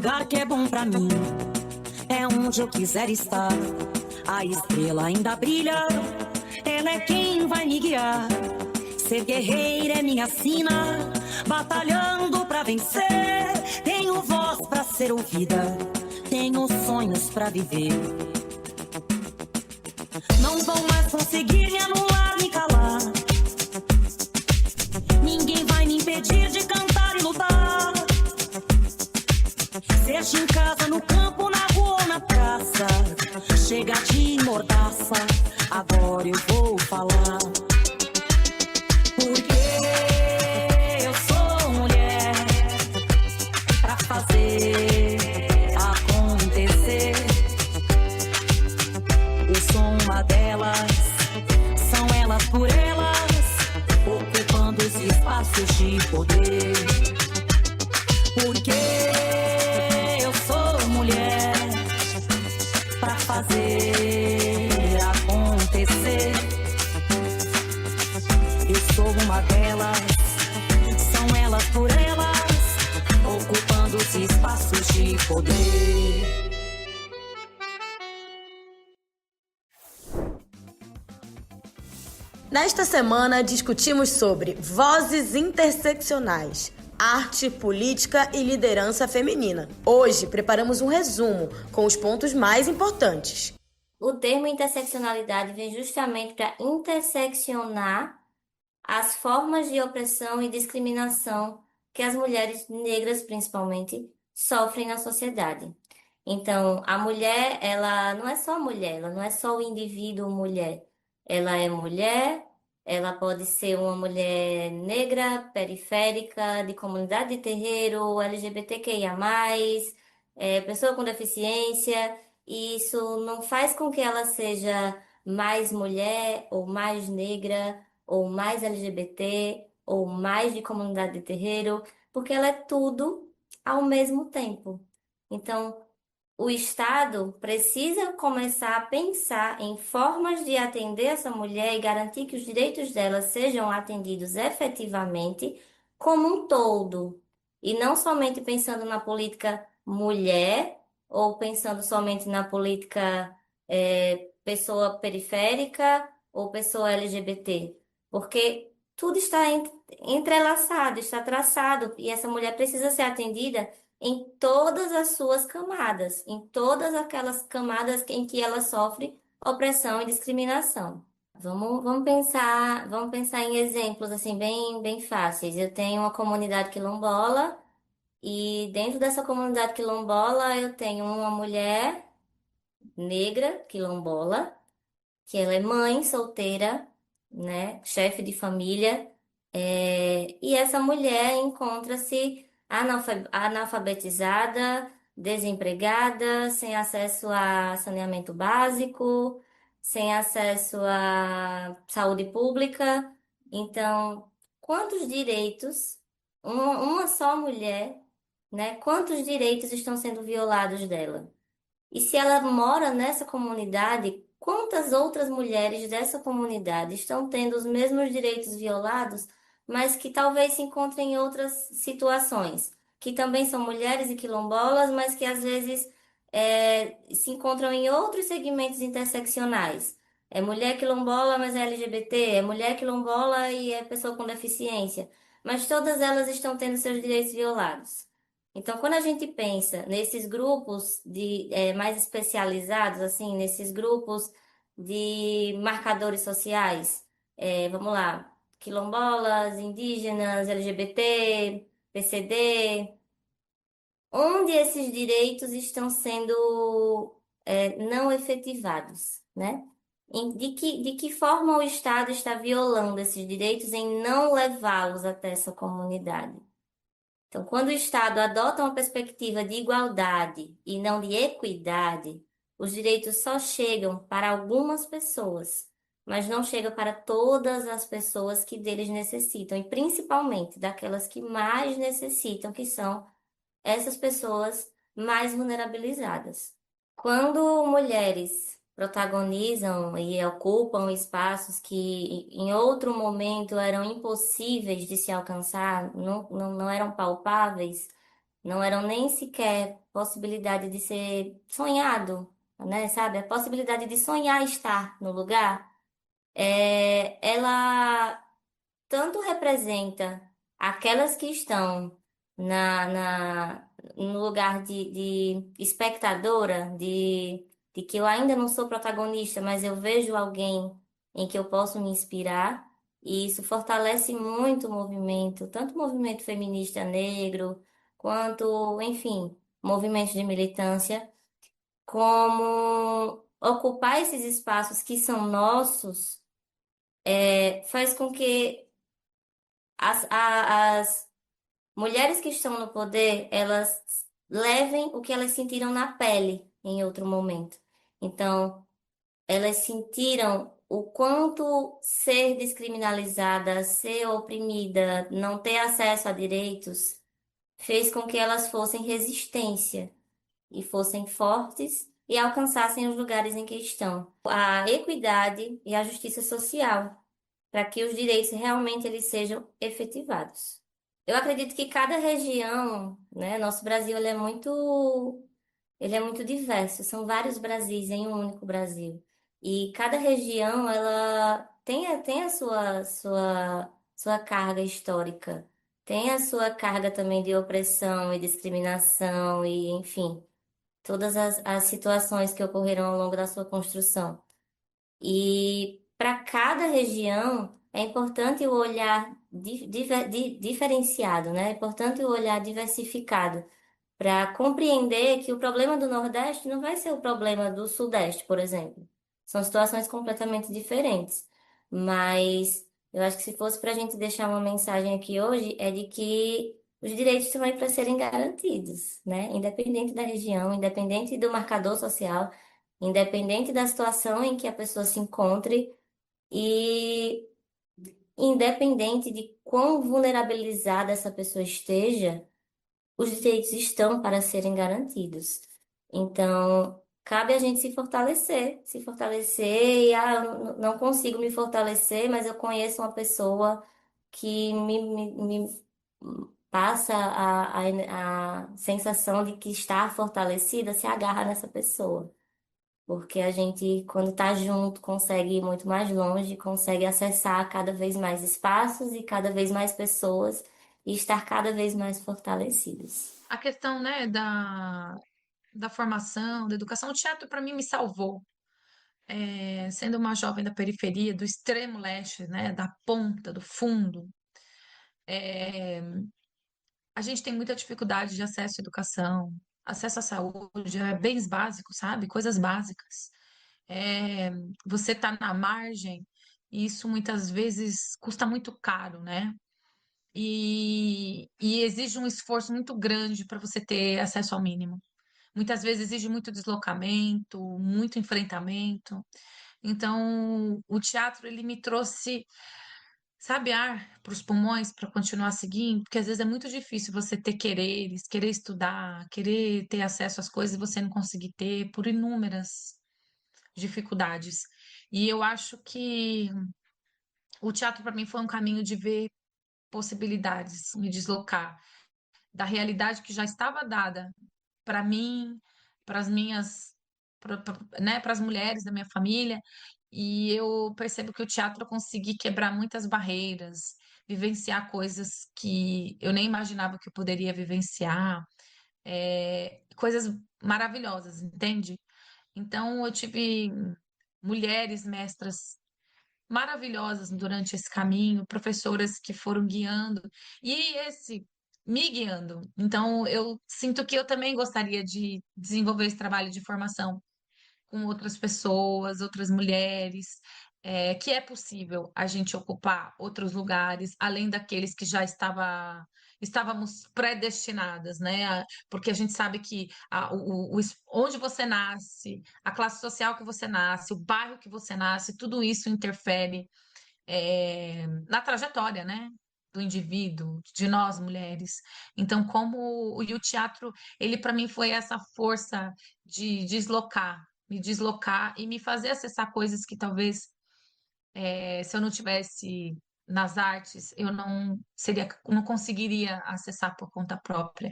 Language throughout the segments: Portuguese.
lugar que é bom pra mim, é onde eu quiser estar. A estrela ainda brilha, ela é quem vai me guiar. Ser guerreira é minha sina, batalhando pra vencer. Tenho voz pra ser ouvida, tenho sonhos pra viver. Não vão mais conseguir me anular, me calar. Ninguém vai me impedir de cantar e lutar. Seja em casa, no campo, na rua ou na praça, chega de mordaça, agora eu vou falar. Porque eu sou mulher pra fazer acontecer. Eu sou uma delas, são elas por elas, ocupando os espaços de poder. Porque eu sou mulher pra fazer acontecer. Eu sou uma delas, são elas por elas, ocupando os espaços de poder. Nesta semana discutimos sobre vozes interseccionais, arte, política e liderança feminina. Hoje preparamos um resumo com os pontos mais importantes. O termo interseccionalidade vem justamente para interseccionar as formas de opressão e discriminação que as mulheres negras, principalmente, sofrem na sociedade. Então, a mulher, ela não é só mulher, ela não é só o indivíduo mulher. Ela é mulher, ela pode ser uma mulher negra, periférica, de comunidade de terreiro, LGBTQIA+, pessoa com deficiência. E isso não faz com que ela seja mais mulher, ou mais negra, ou mais LGBT, ou mais de comunidade de terreiro, porque ela é tudo ao mesmo tempo. Então, o Estado precisa começar a pensar em formas de atender essa mulher e garantir que os direitos dela sejam atendidos efetivamente como um todo. E não somente pensando na política mulher, ou pensando somente na política pessoa periférica ou pessoa LGBT. Porque tudo está entrelaçado, está traçado, e essa mulher precisa ser atendida em todas as suas camadas, em todas aquelas camadas em que ela sofre opressão e discriminação. Vamos pensar em exemplos assim bem fáceis. Eu tenho uma comunidade quilombola e dentro dessa comunidade quilombola eu tenho uma mulher negra quilombola, que ela é mãe solteira, né, chefe de família, e essa mulher encontra-se analfabetizada, desempregada, sem acesso a saneamento básico, sem acesso à saúde pública. Então, quantos direitos, uma só mulher, né, quantos direitos estão sendo violados dela? E se ela mora nessa comunidade, quantas outras mulheres dessa comunidade estão tendo os mesmos direitos violados, mas que talvez se encontrem em outras situações, que também são mulheres e quilombolas, mas que às vezes se encontram em outros segmentos interseccionais. É mulher quilombola, mas é LGBT, é mulher quilombola e é pessoa com deficiência, mas todas elas estão tendo seus direitos violados. Então, quando a gente pensa nesses grupos mais especializados, assim, nesses grupos de marcadores sociais, vamos lá, quilombolas, indígenas, LGBT, PCD, onde esses direitos estão sendo não efetivados, né? De que forma o Estado está violando esses direitos em não levá-los até essa comunidade? Então, quando o Estado adota uma perspectiva de igualdade e não de equidade, os direitos só chegam para algumas pessoas, mas não chegam para todas as pessoas que deles necessitam, e principalmente daquelas que mais necessitam, que são essas pessoas mais vulnerabilizadas. Quando mulheres protagonizam e ocupam espaços que em outro momento eram impossíveis de se alcançar, não eram palpáveis, não eram nem sequer possibilidade de ser sonhado, né? Sabe? A possibilidade de sonhar estar no lugar, ela tanto representa aquelas que estão no lugar de espectadora, de que eu ainda não sou protagonista, mas eu vejo alguém em que eu posso me inspirar, e isso fortalece muito o movimento, tanto o movimento feminista negro, quanto, enfim, movimentos de militância, como ocupar esses espaços que são nossos, faz com que as mulheres que estão no poder, elas levem o que elas sentiram na pele em outro momento. Então, elas sentiram o quanto ser descriminalizada, ser oprimida, não ter acesso a direitos, fez com que elas fossem resistência e fossem fortes e alcançassem os lugares em que estão. A equidade e a justiça social, para que os direitos realmente eles sejam efetivados. Eu acredito que cada região, né, nosso Brasil ele é muito diverso, são vários Brasis em um único Brasil. E cada região ela tem a sua carga histórica, tem a sua carga também de opressão e discriminação e, enfim, todas as situações que ocorreram ao longo da sua construção. E para cada região é importante o olhar diferenciado, né? É importante o olhar diversificado para compreender que o problema do Nordeste não vai ser o problema do Sudeste, por exemplo. São situações completamente diferentes. Mas eu acho que se fosse para a gente deixar uma mensagem aqui hoje, é de que os direitos estão aí para serem garantidos, né? Independente da região, independente do marcador social, independente da situação em que a pessoa se encontre e independente de quão vulnerabilizada essa pessoa esteja, os direitos estão para serem garantidos. Então, cabe a gente se fortalecer e eu não consigo me fortalecer, mas eu conheço uma pessoa que me passa a sensação de que está fortalecida, se agarra nessa pessoa. Porque a gente, quando está junto, consegue ir muito mais longe, consegue acessar cada vez mais espaços e cada vez mais pessoas e estar cada vez mais fortalecidos. A questão, né, da formação, da educação, o teatro para mim me salvou. Sendo uma jovem da periferia, do extremo leste, né, da ponta, do fundo, é, a gente tem muita dificuldade de acesso à educação, acesso à saúde, bens básicos, sabe? Coisas básicas. É, você está na margem, e isso muitas vezes custa muito caro, né? E exige um esforço muito grande para você ter acesso ao mínimo. Muitas vezes exige muito deslocamento, muito enfrentamento. Então, o teatro ele me trouxe, sabe, ar para os pulmões para continuar seguindo, porque às vezes é muito difícil você ter quereres, querer estudar, querer ter acesso às coisas e você não conseguir ter por inúmeras dificuldades. E eu acho que o teatro para mim foi um caminho de ver possibilidades, me deslocar da realidade que já estava dada para mim, para as minhas, né, para as mulheres da minha família, e eu percebo que o teatro eu consegui quebrar muitas barreiras, vivenciar coisas que eu nem imaginava que eu poderia vivenciar, coisas maravilhosas, entende? Então eu tive mulheres mestras maravilhosas durante esse caminho, professoras que foram guiando e esse me guiando. Então, eu sinto que eu também gostaria de desenvolver esse trabalho de formação com outras pessoas, outras mulheres, que é possível a gente ocupar outros lugares além daqueles que já estávamos predestinadas, né? Porque a gente sabe que onde você nasce, a classe social que você nasce, o bairro que você nasce, tudo isso interfere na trajetória, né? Do indivíduo, de nós mulheres. Então, e o teatro, ele para mim foi essa força de me deslocar e me fazer acessar coisas que talvez, se eu não tivesse nas artes, eu não conseguiria acessar por conta própria.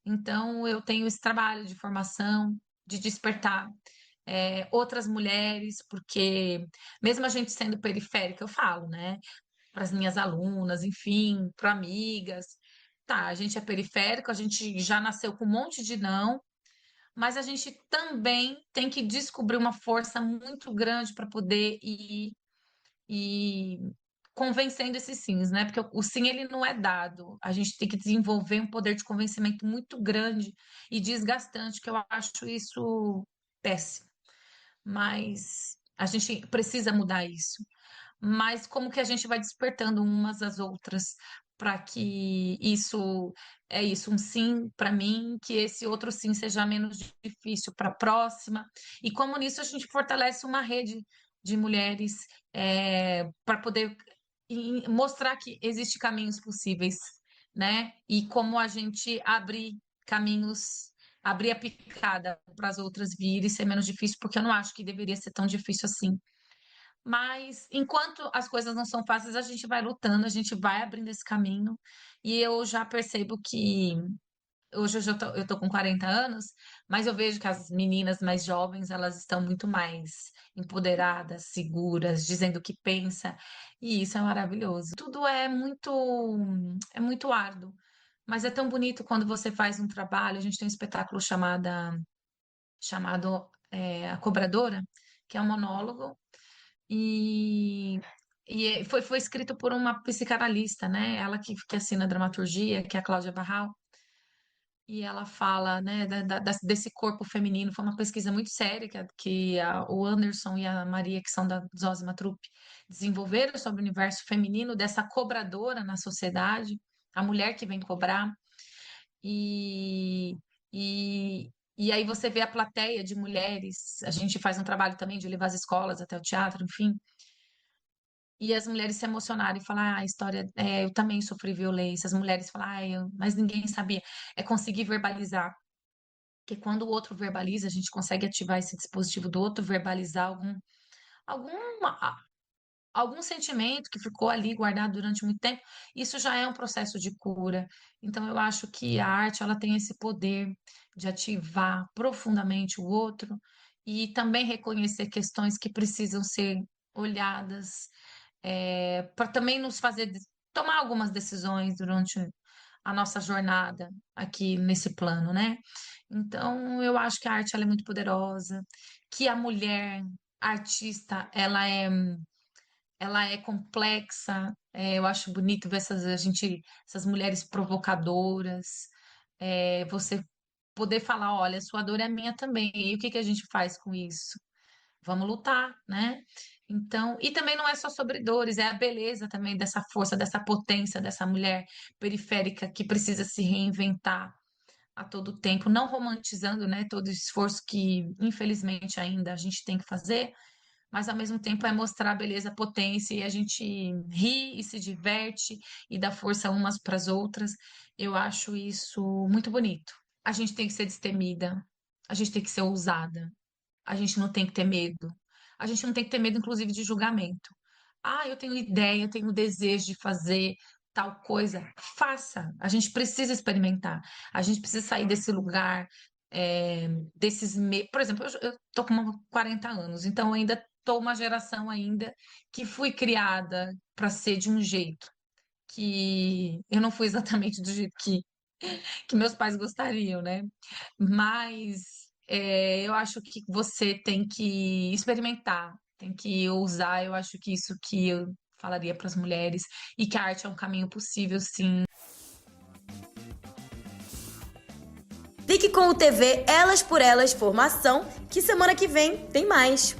Então, eu tenho esse trabalho de formação, de despertar outras mulheres, porque mesmo a gente sendo periférica, eu falo, né, para as minhas alunas, enfim, para amigas, tá, a gente é periférico, a gente já nasceu com um monte de não, mas a gente também tem que descobrir uma força muito grande para poder ir e convencendo esses sims, né? Porque o sim ele não é dado. A gente tem que desenvolver um poder de convencimento muito grande e desgastante, que eu acho isso péssimo. Mas a gente precisa mudar isso. Mas como que a gente vai despertando umas às outras para que isso é isso, um sim para mim, que esse outro sim seja menos difícil para a próxima. E como nisso a gente fortalece uma rede de mulheres para poder mostrar que existem caminhos possíveis, né? E como a gente abrir caminhos, abrir a picada para as outras virem e ser menos difícil, porque eu não acho que deveria ser tão difícil assim. Mas enquanto as coisas não são fáceis, a gente vai lutando, a gente vai abrindo esse caminho. E eu já percebo que hoje eu tô com 40 anos, mas eu vejo que as meninas mais jovens, elas estão muito mais empoderadas, seguras, dizendo o que pensa, e isso é maravilhoso. Tudo é muito árduo, mas é tão bonito quando você faz um trabalho. A gente tem um espetáculo chamado A Cobradora, que é um monólogo e, foi escrito por uma psicanalista, né? Ela que assina a dramaturgia, que é a Cláudia Barral, e ela fala, né, desse corpo feminino. Foi uma pesquisa muito séria o Anderson e a Maria, que são da Zosima Truppe, desenvolveram sobre o universo feminino dessa cobradora na sociedade, a mulher que vem cobrar. E, e, e aí você vê a plateia de mulheres. A gente faz um trabalho também de levar as escolas até o teatro, enfim, e as mulheres se emocionarem e falar, a história, eu também sofri violência. As mulheres falam, mas ninguém sabia. É conseguir verbalizar. Porque quando o outro verbaliza, a gente consegue ativar esse dispositivo do outro, verbalizar algum, algum sentimento que ficou ali guardado durante muito tempo. Isso já é um processo de cura. Então, eu acho que a arte, ela tem esse poder de ativar profundamente o outro e também reconhecer questões que precisam ser olhadas, para também nos fazer tomar algumas decisões durante a nossa jornada aqui nesse plano, né? Então, eu acho que a arte ela é muito poderosa, que a mulher artista, ela é complexa. Eu acho bonito ver essas mulheres provocadoras, você poder falar, olha, sua dor é minha também, e o que que a gente faz com isso? Vamos lutar, né? Então, e também não é só sobre dores, é a beleza também dessa força, dessa potência dessa mulher periférica que precisa se reinventar a todo tempo, não romantizando, né, todo o esforço que, infelizmente, ainda a gente tem que fazer, mas ao mesmo tempo é mostrar a beleza, a potência, e a gente ri e se diverte e dá força umas para as outras. Eu acho isso muito bonito. A gente tem que ser destemida, a gente tem que ser ousada, a gente não tem que ter medo. A gente não tem que ter medo, inclusive, de julgamento. Eu tenho ideia, eu tenho desejo de fazer tal coisa. Faça. A gente precisa experimentar. A gente precisa sair desse lugar, Por exemplo, eu tô com 40 anos, então eu ainda tô uma geração ainda que fui criada para ser de um jeito que eu não fui exatamente do jeito que meus pais gostariam, né? Mas eu acho que você tem que experimentar, tem que ousar. Eu acho que isso que eu falaria para as mulheres, e que a arte é um caminho possível, sim. Fique com o TV Elas por Elas Formação, que semana que vem tem mais.